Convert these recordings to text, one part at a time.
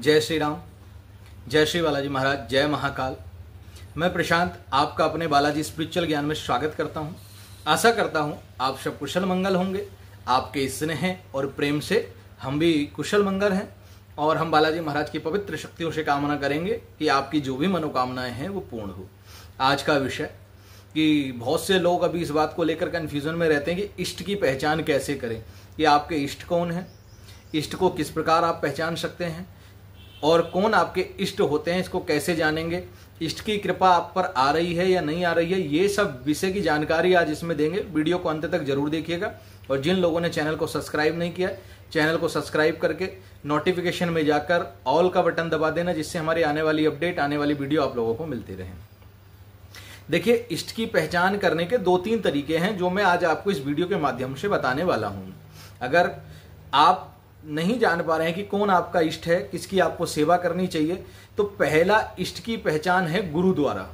जय श्री राम, जय श्री बालाजी महाराज, जय महाकाल। मैं प्रशांत आपका अपने बालाजी स्पिरिचुअल ज्ञान में स्वागत करता हूं। आशा करता हूं आप सब कुशल मंगल होंगे। आपके स्नेह और प्रेम से हम भी कुशल मंगल हैं और हम बालाजी महाराज की पवित्र शक्तियों से कामना करेंगे कि आपकी जो भी मनोकामनाएं हैं वो पूर्ण हो। आज का विषय कि बहुत से लोग अभी इस बात को लेकर कन्फ्यूजन में रहते हैं कि इष्ट की पहचान कैसे करें, कि आपके इष्ट कौन है, इष्ट को किस प्रकार आप पहचान सकते हैं और कौन आपके इष्ट होते हैं, इसको कैसे जानेंगे, इष्ट की कृपा आप पर आ रही है या नहीं आ रही है, ये सब विषय की जानकारी आज इसमें देंगे। वीडियो को अंत तक जरूर देखिएगा और जिन लोगों ने चैनल को सब्सक्राइब नहीं किया, चैनल को सब्सक्राइब करके नोटिफिकेशन में जाकर ऑल का बटन दबा देना, जिससे हमारी आने वाली अपडेट, आने वाली वीडियो आप लोगों को मिलती रहे। देखिए, इष्ट की पहचान करने के 2-3 तरीके हैं जो मैं आज आपको इस वीडियो के माध्यम से बताने वाला हूं। अगर आप नहीं जान पा रहे हैं कि कौन आपका इष्ट है, किसकी आपको सेवा करनी चाहिए, तो पहला इष्ट की पहचान है गुरु द्वारा।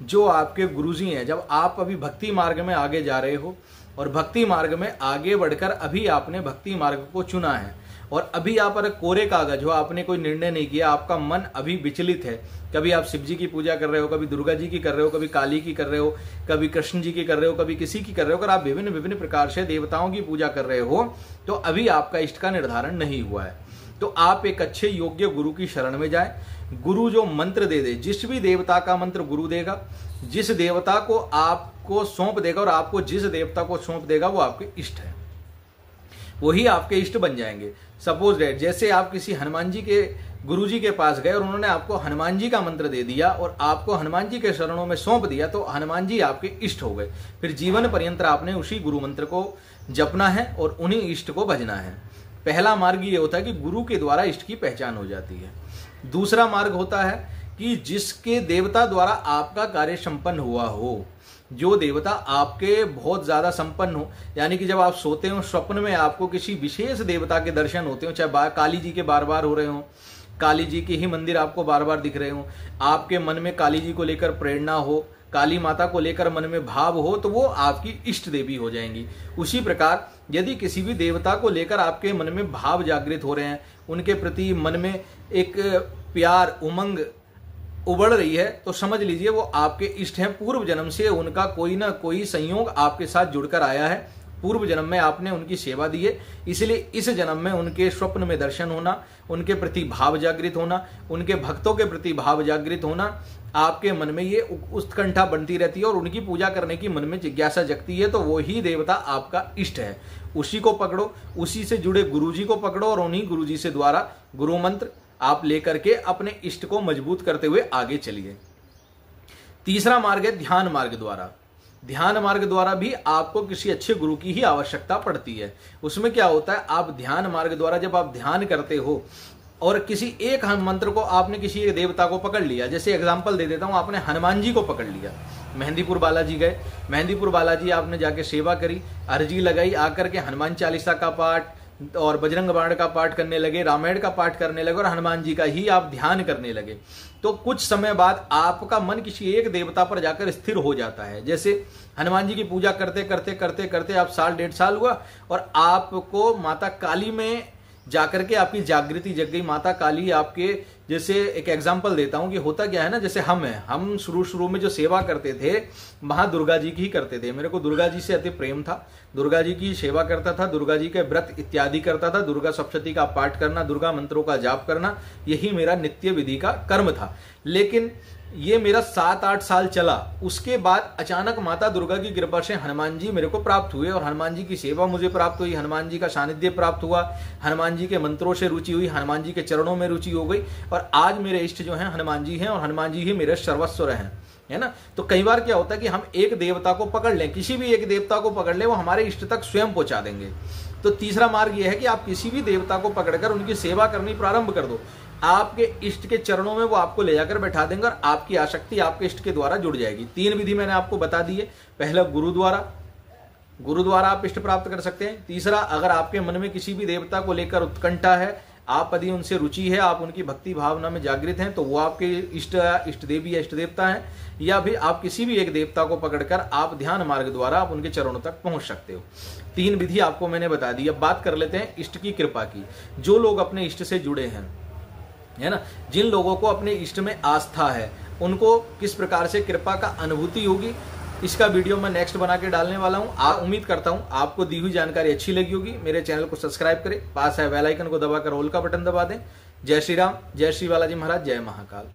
जो आपके गुरुजी हैं, जब आप अभी भक्ति मार्ग में आगे जा रहे हो और भक्ति मार्ग में आगे बढ़कर अभी आपने भक्ति मार्ग को चुना है और अभी आप कोरे कागज हो, आपने कोई निर्णय नहीं किया, आपका मन अभी विचलित है, कभी आप शिव जी की पूजा कर रहे हो, कभी दुर्गा जी की कर रहे हो, कभी काली की कर रहे हो, कभी कृष्ण जी की कर रहे हो, कभी किसी की कर रहे हो, अगर आप विभिन्न विभिन्न प्रकार से देवताओं की पूजा कर रहे हो तो अभी आपका इष्ट का निर्धारण नहीं हुआ है। तो आप एक अच्छे योग्य गुरु की शरण में जाए। गुरु जो मंत्र दे, जिस भी देवता का मंत्र गुरु देगा, जिस देवता को आपको सौंप देगा और आपको जिस देवता को सौंप देगा वो आपके इष्ट है, वही आपके इष्ट बन जाएंगे। सपोज डेट, जैसे आप किसी हनुमान जी के गुरु जी के पास गए और उन्होंने आपको हनुमान जी का मंत्र दे दिया और आपको हनुमान जी के शरणों में सौंप दिया, तो हनुमान जी आपके इष्ट हो गए। फिर जीवन पर्यंत आपने उसी गुरु मंत्र को जपना है और उन्हीं इष्ट को भजना है। पहला मार्ग ये होता है कि गुरु के द्वारा इष्ट की पहचान हो जाती है। दूसरा मार्ग होता है कि जिसके देवता द्वारा आपका कार्य संपन्न हुआ हो, जो देवता आपके बहुत ज्यादा संपन्न हो, यानी कि जब आप सोते हो स्वप्न में आपको किसी विशेष देवता के दर्शन होते हो, चाहे काली जी के बार बार हो रहे हो, काली जी के ही मंदिर आपको बार बार दिख रहे हो, आपके मन में काली जी को लेकर प्रेरणा हो, काली माता को लेकर मन में भाव हो, तो वो आपकी इष्ट देवी हो जाएंगी। उसी प्रकार यदि किसी भी देवता को लेकर आपके मन में भाव जागृत हो रहे हैं, उनके प्रति मन में एक प्यार, उमंग उबड़ रही है, तो समझ लीजिए वो आपके इष्ट हैं। पूर्व जन्म से उनका कोई ना कोई संयोग आपके साथ जुड़कर आया है, पूर्व जन्म में आपने उनकी सेवा दी है, इसलिए इस जन्म में उनके स्वप्न में दर्शन होना, उनके प्रति भाव जागृत होना, उनके भक्तों के प्रति भाव जागृत होना, आपके मन में ये उत्कंठा बनती रहती है और उनकी पूजा करने की मन में जिज्ञासा जगती है, तो वही देवता आपका इष्ट है। उसी को पकड़ो, उसी से जुड़े गुरुजी को पकड़ो और उन्हीं गुरुजी से द्वारा गुरु मंत्र आप लेकर के अपने इष्ट को मजबूत करते हुए आगे चलिए। तीसरा मार्ग है ध्यान मार्ग द्वारा। ध्यान मार्ग द्वारा भी आपको किसी अच्छे गुरु की ही आवश्यकता पड़ती है। उसमें क्या होता है, आप ध्यान मार्ग द्वारा जब आप ध्यान करते हो और किसी एक मंत्र को आपने किसी एक देवता को पकड़ लिया, जैसे एग्जांपल दे देता हूं, आपने हनुमान जी को पकड़ लिया, मेहंदीपुर बालाजी गए, मेहंदीपुर बालाजी आपने जाके सेवा करी, अर्जी लगाई, आकर के हनुमान चालीसा का पाठ और बजरंग बाण का पाठ करने लगे, रामायण का पाठ करने लगे और हनुमान जी का ही आप ध्यान करने लगे, तो कुछ समय बाद आपका मन किसी एक देवता पर जाकर स्थिर हो जाता है। जैसे हनुमान जी की पूजा करते करते करते करते आप 1.5 साल हुआ और आपको माता काली में जाकर के आपकी जागृति जग गई। माता काली आपके, जैसे एक एग्जांपल देता हूं कि होता क्या है ना, जैसे हम शुरू में जो सेवा करते थे वहां दुर्गा जी की ही करते थे। मेरे को दुर्गा जी से अति प्रेम था, दुर्गा जी की सेवा करता था, दुर्गा जी के व्रत इत्यादि करता था, दुर्गा सप्तशती का पाठ करना, दुर्गा मंत्रों का जाप करना, यही मेरा नित्य विधि का कर्म था। लेकिन ये मेरा 7-8 साल चला। उसके बाद अचानक माता दुर्गा की कृपा से हनुमान जी मेरे को प्राप्त हुए और हनुमान जी की सेवा मुझे प्राप्त हुई, हनुमान जी का सानिध्य प्राप्त हुआ, हनुमान जी के मंत्रों से रुचि हुई, हनुमान जी के चरणों में रुचि हो गई और आज मेरे इष्ट जो हैं हनुमान जी हैं और हनुमान जी ही मेरे सर्वस्व हैं, है ना। तो कई बार क्या होता है कि हम एक देवता को पकड़ लें, किसी भी एक देवता को पकड़ लें, वो हमारे इष्ट तक स्वयं पहुंचा देंगे। तो तीसरा मार्ग यह है कि आप किसी भी देवता को पकड़कर उनकी सेवा करनी प्रारंभ कर दो, आपके इष्ट के चरणों में वो आपको ले जाकर बैठा देंगे और आपकी आसक्ति आपके इष्ट के द्वारा जुड़ जाएगी। 3 विधि मैंने आपको बता दी है। पहला गुरु द्वारा आप इष्ट प्राप्त कर सकते हैं। तीसरा, अगर आपके मन में किसी भी देवता को लेकर उत्कंठा है, आप यदि उनसे रुचि है, आप उनकी भक्ति भावना में जागृत हैं, तो वो आपके इष्ट देवी या इष्ट देवता हैं। या भी आप किसी भी एक देवता को पकड़कर आप ध्यान मार्ग द्वारा आप उनके चरणों तक पहुंच सकते हो। 3 विधि आपको मैंने बता दी। अब बात कर लेते हैं इष्ट की कृपा की। जो लोग अपने इष्ट से जुड़े हैं, है ना। जिन लोगों को अपने इष्ट में आस्था है उनको किस प्रकार से कृपा का अनुभूति होगी, इसका वीडियो मैं नेक्स्ट बना के डालने वाला हूं। उम्मीद करता हूं आपको दी हुई जानकारी अच्छी लगी होगी। मेरे चैनल को सब्सक्राइब करें, पास है बेल आइकन को दबाकर ऑल का बटन दबा दें। जय श्री राम, जय श्री बालाजी महाराज, जय महाकाल।